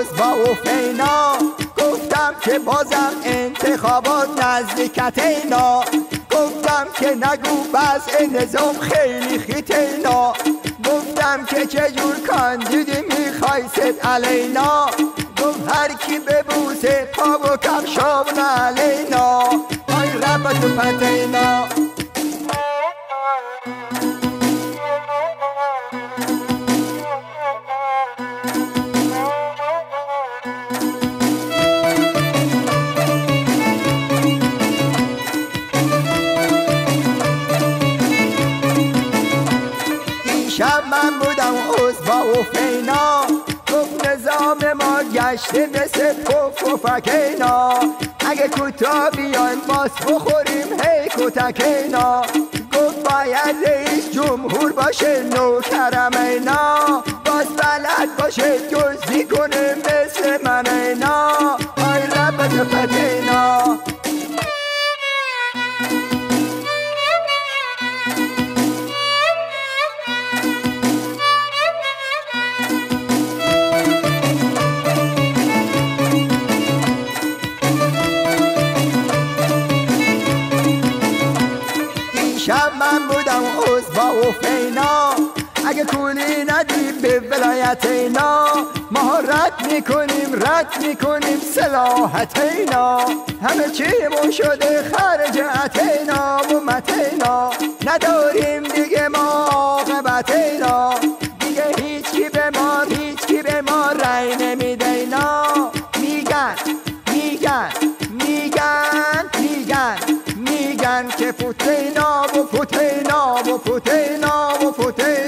عضو و فینا، گفتم که بازم انتخابات نزدیکت اینا، گفتم که نگو وضع نظام خیلی خیت اینا، گفتم که چجور کاندیدی میخوای ست علینا، گفت هر کی ببوسه پا و کفشامون علینا، آی ربا تو پتینا. شب من بودم عضو و فینا، گفت نظام ما گشته مثل پف و فکینا، اگه کوتا بیایم باز بخوریم هی کتکینا، گفت باید رئیس جمهور باشه نوکرم اینا، باز بلد باشه دزدی کنه مثل من اینا، آی ربط پتینا. شب من بودم عضو و فینا، اگه کولی ندی به ولایت اینا، ما رد میکنیم صلاحت اینا، همه چیمون شده خرجت اینا و متینا، نداریم دیگه ما عاقبت اینا، دیگه هیچکی به ما رای نمیده اینا، میگن که فوتینا و فوتینا و فوتینا و فوتینا.